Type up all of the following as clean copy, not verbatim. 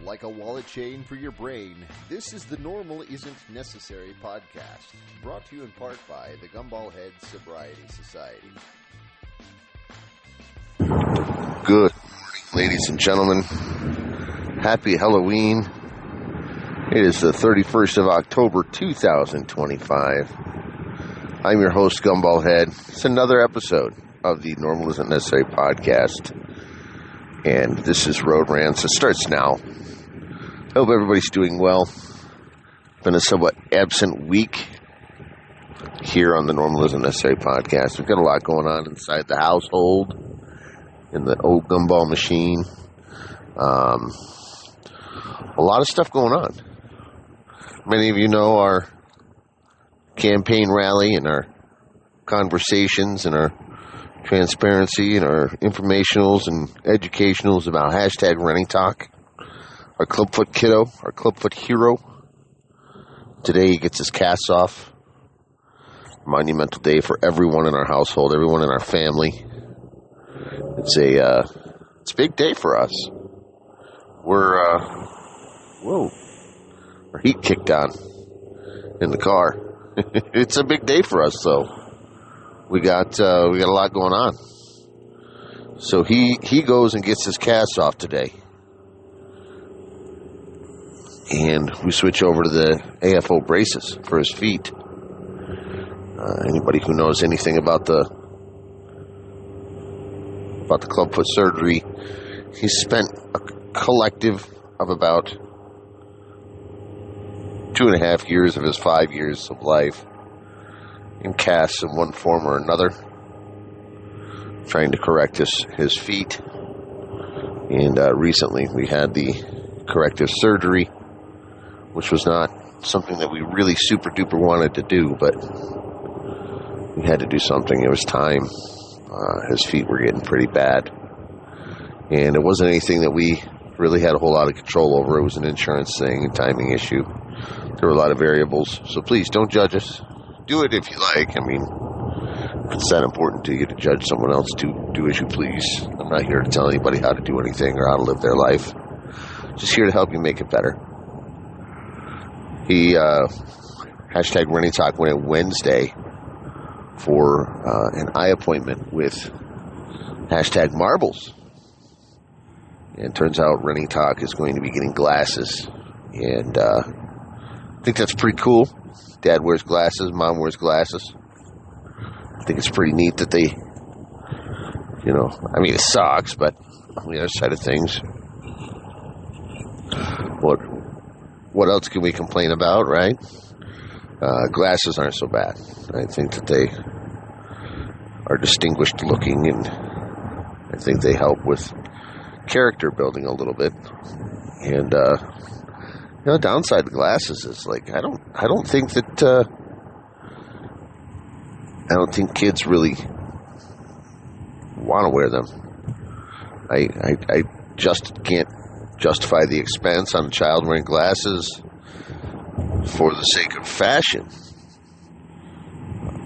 Like a wallet chain for your brain, this is the Normal Isn't Necessary podcast, brought to you in part by the Gumball Head Sobriety Society. Good morning, ladies and gentlemen. Happy Halloween. It is the 31st of October, 2025. I'm your host, Gumball Head. It's another episode of the Normal Isn't Necessary podcast. And this is Road Rants. It starts now. I hope everybody's doing well. Been a somewhat absent week here on the Normal Isn't Necessary podcast. We've got a lot going on inside the household, in the old gumball machine. A lot of stuff going on. Many of you know our campaign rally and our conversations and our transparency and our informationals and educationals about hashtag Running Talk. Our Clubfoot kiddo, our Clubfoot hero. Today he gets his cast off. Monumental day for everyone in our household, everyone in our family. It's a big day for us. Our heat kicked on in the car. It's a big day for us, though. We got a lot going on. So he goes and gets his cast off today. And we switch over to the AFO braces for his feet. Anybody who knows anything about the clubfoot surgery, he's spent a collective of about 2.5 years of his 5 years of life in casts in one form or another, trying to correct his feet. And recently we had the corrective surgery, which was not something that we really super duper wanted to do, but we had to do something. It was time. His feet were getting pretty bad, and it wasn't anything that we really had a whole lot of control over. It was an insurance thing, a timing issue. There were a lot of variables, so please don't judge us. Do it if you like. I mean, if it's that important to you to judge someone else, do as you please. I'm not here to tell anybody how to do anything or how to live their life. Just here to help you make it better. He hashtag Running Talk went in Wednesday for an eye appointment with hashtag Marbles. And it turns out Running Talk is going to be getting glasses. And I think that's pretty cool. Dad wears glasses, Mom wears glasses. I think it's pretty neat that they, it sucks, but on the other side of things, what else can we complain about, right? Glasses aren't so bad. I think that they are distinguished looking, and I think they help with character building a little bit. And the downside of glasses is I don't think kids really want to wear them. I just can't justify the expense on a child wearing glasses for the sake of fashion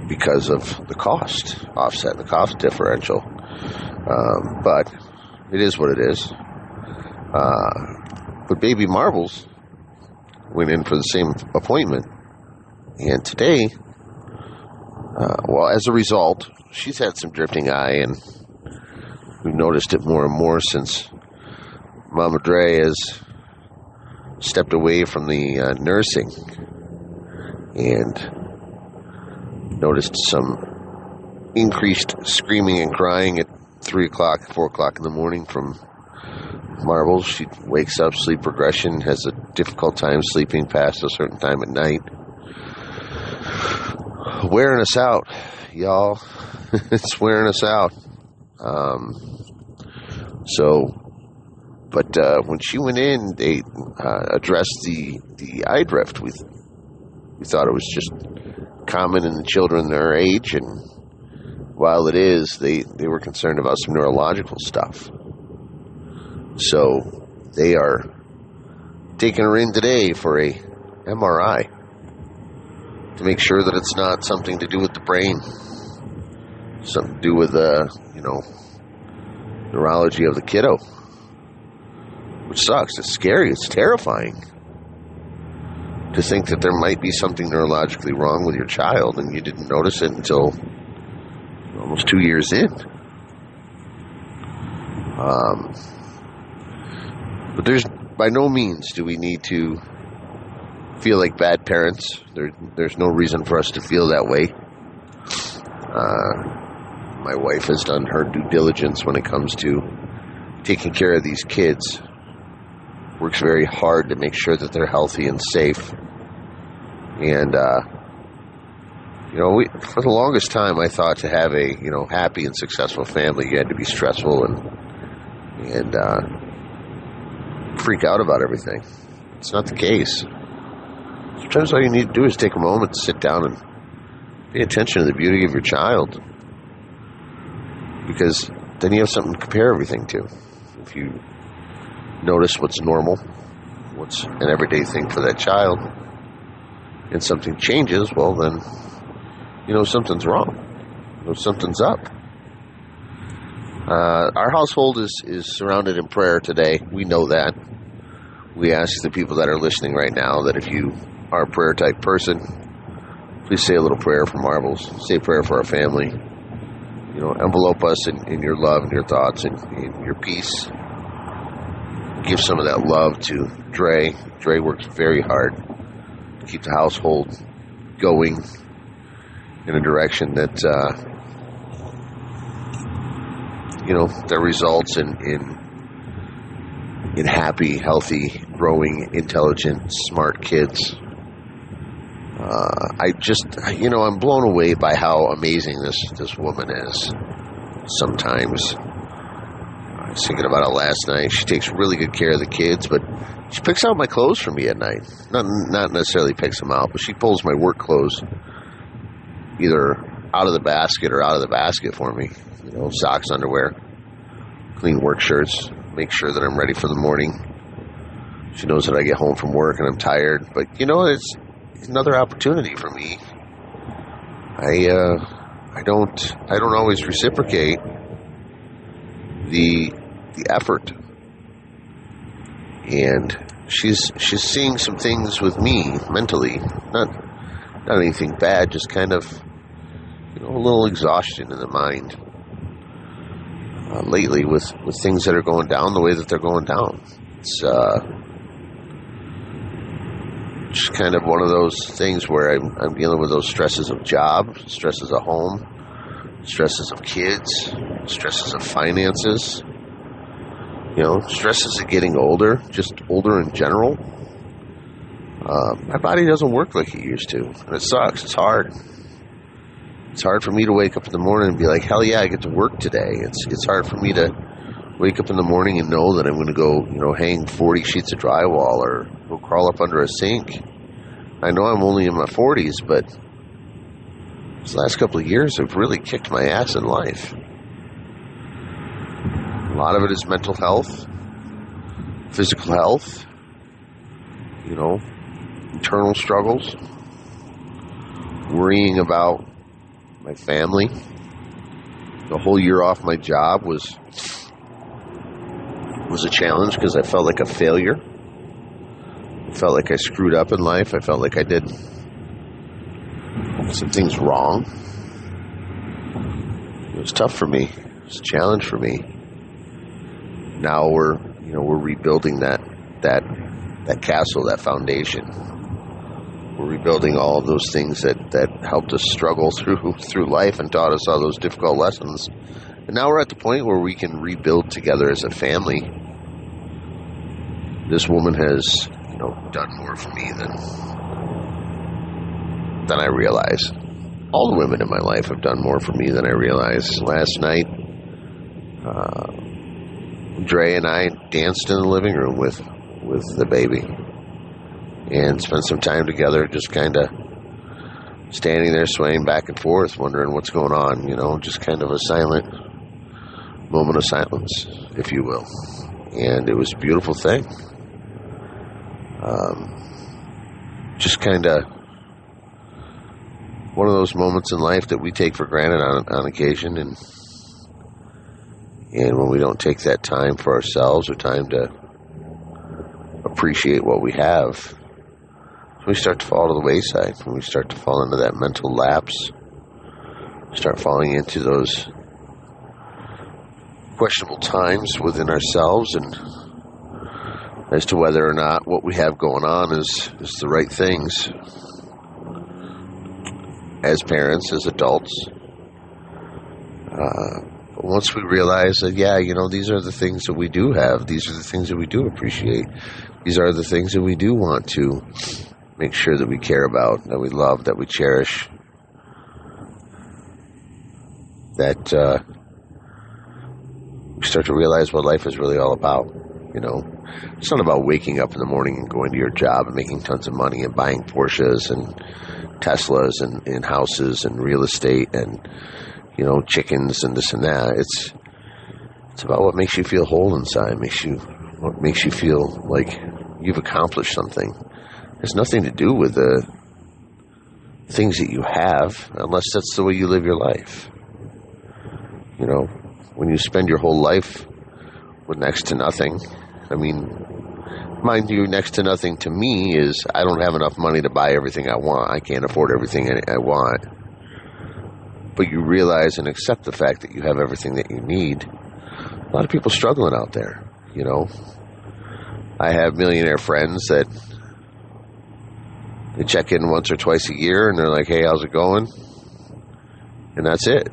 because of the cost offset, the cost differential. But it is what it is. But baby Marbles went in for the same appointment, and today, as a result, she's had some drifting eye, and we've noticed it more and more since Mama Dre has stepped away from the nursing, and noticed some increased screaming and crying at 3 o'clock, 4 o'clock in the morning from Marbles. She wakes up, sleep regression, has a difficult time sleeping past a certain time at night. Wearing us out, y'all. It's wearing us out. But when she went in, they addressed the eye drift. We thought it was just common in the children their age, and while it is, they were concerned about some neurological stuff. So they are taking her in today for a MRI to make sure that it's not something to do with the brain, something to do with neurology of the kiddo. which sucks. It's scary. It's terrifying to think that there might be something neurologically wrong with your child and you didn't notice it until almost 2 years in. But by no means do we need to feel like bad parents. There's no reason for us to feel that way. My wife has done her due diligence when it comes to taking care of these kids. Works very hard to make sure that they're healthy and safe. And, for the longest time, I thought to have a, happy and successful family, you had to be stressful and freak out about everything. It's not the case. Sometimes all you need to do is take a moment to sit down and pay attention to the beauty of your child. Because then you have something to compare everything to. If you notice what's normal, what's an everyday thing for that child, and something changes, well then, something's wrong. Something's up. Our household is surrounded in prayer today. We know that. We ask the people that are listening right now that if you are a prayer type person, please say a little prayer for Marbles. Say a prayer for our family. Envelope us in your love and your thoughts and your peace. Give some of that love to Dre. Dre works very hard to keep the household going in a direction that, that results in happy, healthy, growing, intelligent, smart kids. I'm blown away by how amazing this woman is. Sometimes I was thinking about it last night. She takes really good care of the kids, but she picks out my clothes for me at night. Not necessarily picks them out, but she pulls my work clothes either out of the basket or out of the basket for me. Socks, underwear, clean work shirts, make sure that I'm ready for the morning. She knows that I get home from work and I'm tired, but it's another opportunity for me. I don't always reciprocate the effort, and she's seeing some things with me mentally, not anything bad, just kind of a little exhaustion in the mind lately with things that are going down the way that they're going down. It's just kind of one of those things where I'm dealing with those stresses of job, stresses of home, stresses of kids, stresses of finances, stresses of getting older, just older in general. My body doesn't work like it used to, and it sucks. It's hard. It's hard for me to wake up in the morning and be like, hell yeah, I get to work today. It's hard for me to wake up in the morning and know that I'm going to go, hang 40 sheets of drywall or go crawl up under a sink. I know I'm only in my 40s, but these last couple of years have really kicked my ass in life. A lot of it is mental health, physical health, internal struggles, worrying about my family. The whole year off my job was a challenge because I felt like a failure. I felt like I screwed up in life. I felt like I did some things wrong. It was tough for me. It was a challenge for me. Now we're rebuilding that castle, that foundation. We're rebuilding all of those things that helped us struggle through life and taught us all those difficult lessons. And now we're at the point where we can rebuild together as a family. This woman has, done more for me than I realize. All the women in my life have done more for me than I realize. Last night, Dre and I danced in the living room with the baby and spent some time together, just kind of standing there swaying back and forth, wondering what's going on, just kind of a silent moment of silence, if you will. And it was a beautiful thing. Just kind of one of those moments in life that we take for granted on occasion, and when we don't take that time for ourselves or time to appreciate what we have, we start to fall to the wayside, when we start to fall into that mental lapse, start falling into those questionable times within ourselves and as to whether or not what we have going on is the right things as parents, as adults. But once we realize that, these are the things that we do have, these are the things that we do appreciate, these are the things that we do want to make sure that we care about, that we love, that we cherish, that we start to realize what life is really all about. It's not about waking up in the morning and going to your job and making tons of money and buying Porsches and Teslas and houses and real estate and chickens and this and that. It's about what makes you feel whole inside, what makes you feel like you've accomplished something. It has nothing to do with the things that you have, unless that's the way you live your life. When you spend your whole life with next to nothing, mind you, next to nothing to me is I don't have enough money to buy everything I want. I can't afford everything I want. But you realize and accept the fact that you have everything that you need. A lot of people struggling out there, I have millionaire friends that they check in once or twice a year and they're like, hey, how's it going? And that's it,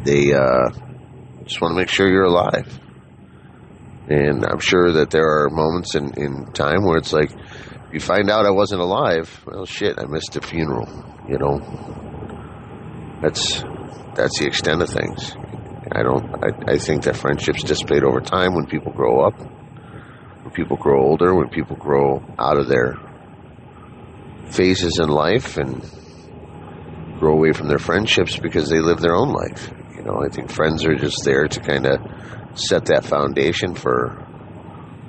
They just want to make sure you're alive. And I'm sure that there are moments in time where it's like, if you find out I wasn't alive, well, shit, I missed a funeral, That's the extent of things. I think that friendships dissipate over time when people grow up, when people grow older, when people grow out of their phases in life and grow away from their friendships because they live their own life. I think friends are just there to kind of set that foundation for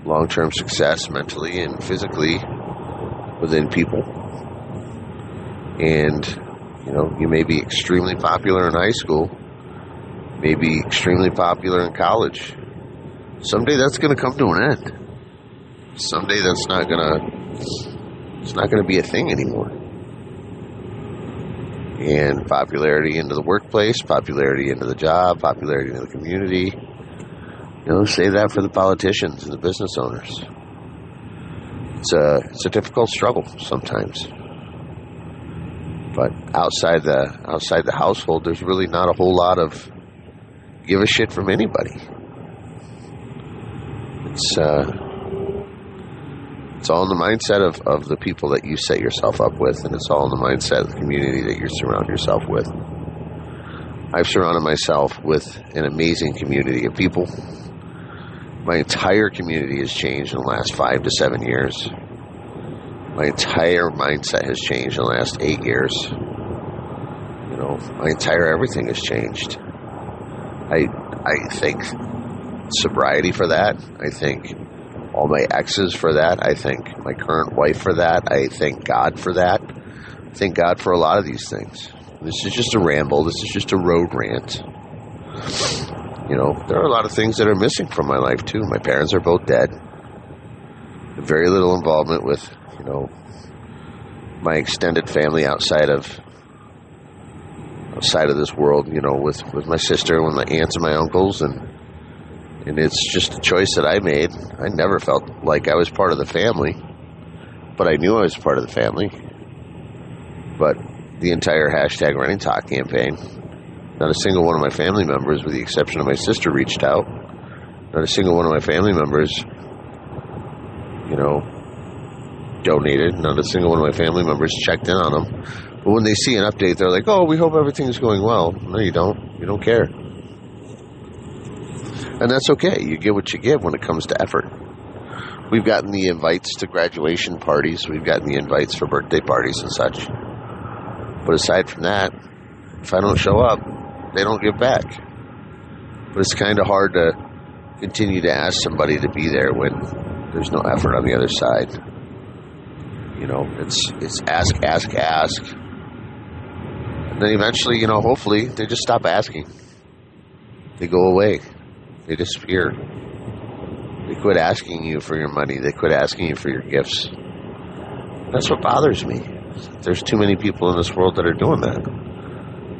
long-term success mentally and physically within people. And, you may be extremely popular in high school, maybe extremely popular in college. Someday that's going to come to an end. Someday it's not going to be a thing anymore. And popularity into the workplace, popularity into the job, popularity into the community. Save that for the politicians and the business owners. It's a difficult struggle sometimes. But outside the household, there's really not a whole lot of give a shit from anybody. It's all in the mindset of the people that you set yourself up with, and it's all in the mindset of the community that you surround yourself with. I've surrounded myself with an amazing community of people. My entire community has changed in the last 5 to 7 years. My entire mindset has changed in the last 8 years. My entire everything has changed. I thank sobriety for that. I thank all my exes for that. I thank my current wife for that. I thank God for that. I thank God for a lot of these things. This is just a ramble. This is just a road rant. There are a lot of things that are missing from my life, too. My parents are both dead. Very little involvement with, my extended family outside of this world, with my sister, with my aunts and my uncles, and it's just a choice that I made. I never felt like I was part of the family, but I knew I was part of the family. But the entire hashtag Running Talk campaign, not a single one of my family members, with the exception of my sister, reached out. Not a single one of my family members, donated. Not a single one of my family members checked in on them. But when they see an update, they're like, oh, we hope everything's going well. No, you don't. You don't care. And that's okay. You get what you get when it comes to effort. We've gotten the invites to graduation parties. We've gotten the invites for birthday parties and such. But aside from that, if I don't show up, they don't give back. But it's kind of hard to continue to ask somebody to be there when there's no effort on the other side. It's ask. And then eventually, hopefully, they just stop asking. They go away. They disappear. They quit asking you for your money. They quit asking you for your gifts. That's what bothers me. There's too many people in this world that are doing that.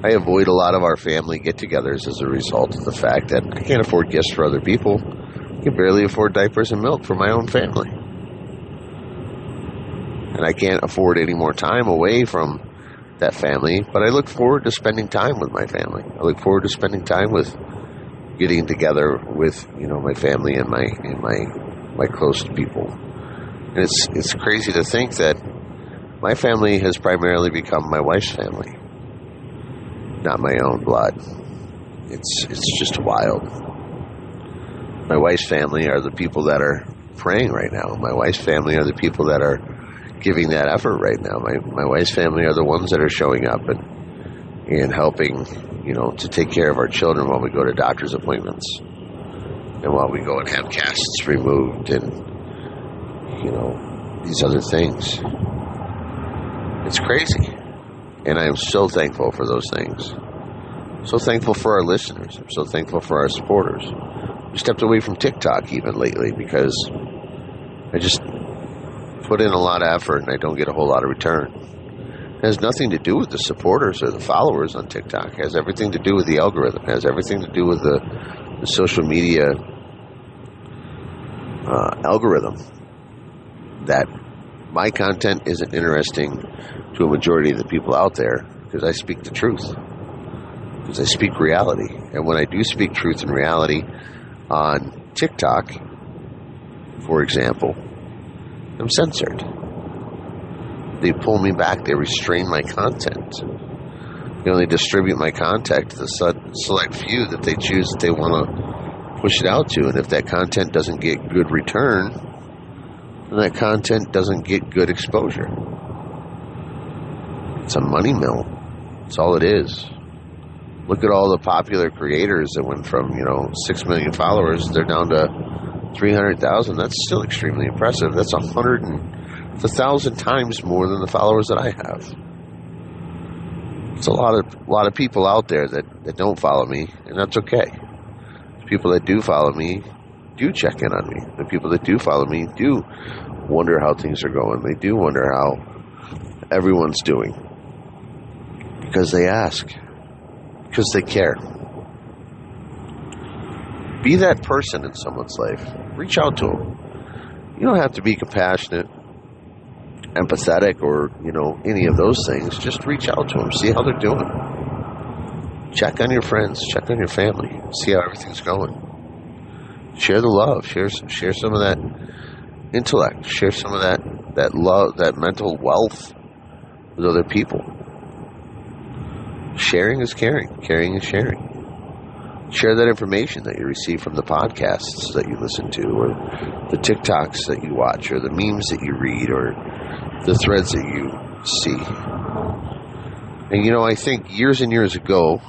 I avoid a lot of our family get-togethers as a result of the fact that I can't afford gifts for other people. I can barely afford diapers and milk for my own family. And I can't afford any more time away from that family, but I look forward to spending time with my family. I look forward to spending time with getting together with, my family and my close people. And it's crazy to think that my family has primarily become my wife's family, not my own blood. It's just wild. My wife's family are the people that are praying right now. My wife's family are the people that are giving that effort right now. My wife's family are the ones that are showing up and helping, to take care of our children while we go to doctor's appointments and while we go and have casts removed and, these other things. It's crazy. And I am so thankful for those things. So thankful for our listeners. I'm so thankful for our supporters. I stepped away from TikTok even lately because I just put in a lot of effort and I don't get a whole lot of return. It has nothing to do with the supporters or the followers on TikTok. It has everything to do with the algorithm. It has everything to do with the social media algorithm. That my content isn't interesting to a majority of the people out there because I speak the truth. Because I speak reality. And when I do speak truth and reality on TikTok, for example, I'm censored. They pull me back. They restrain my content. They only distribute my content to the select few that they choose that they want to push it out to. And if that content doesn't get good return, then that content doesn't get good exposure. It's a money mill. That's all it is. Look at all the popular creators that went from, 6 million followers. They're down to 300,000. That's still extremely impressive. That's 1,000 times more than the followers that I have. It's a lot of people out there that don't follow me, and that's okay. The people that do follow me do check in on me. The people that do follow me do wonder how things are going. They do wonder how everyone's doing. Because they ask. Because they care. Be that person in someone's life. Reach out to them. You don't have to be compassionate, empathetic, or, any of those things. Just reach out to them. See how they're doing. Check on your friends. Check on your family. See how everything's going. Share the love. Share some of that intellect. Share some of that love, that mental wealth with other people. Sharing is caring. Caring is sharing. Share that information that you receive from the podcasts that you listen to, or the TikToks that you watch, or the memes that you read, or the threads that you see. And I think years and years ago,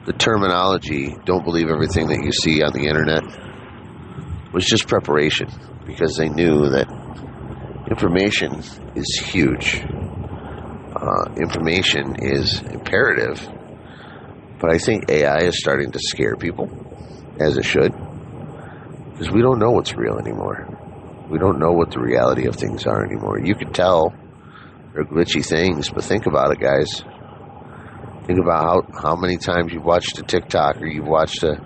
the terminology, don't believe everything that you see on the internet, was just preparation, because they knew that information is huge. Information is imperative. But I think AI is starting to scare people, as it should, because we don't know what's real anymore. We don't know what the reality of things are anymore. You can tell they're glitchy things, but think about it, guys. Think about how many times you've watched a TikTok or you've watched a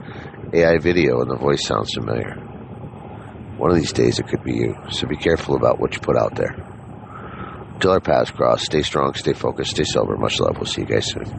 AI video and the voice sounds familiar. One of these days it could be you, so be careful about what you put out there. Until our paths cross, stay strong, stay focused, stay sober. Much love. We'll see you guys soon.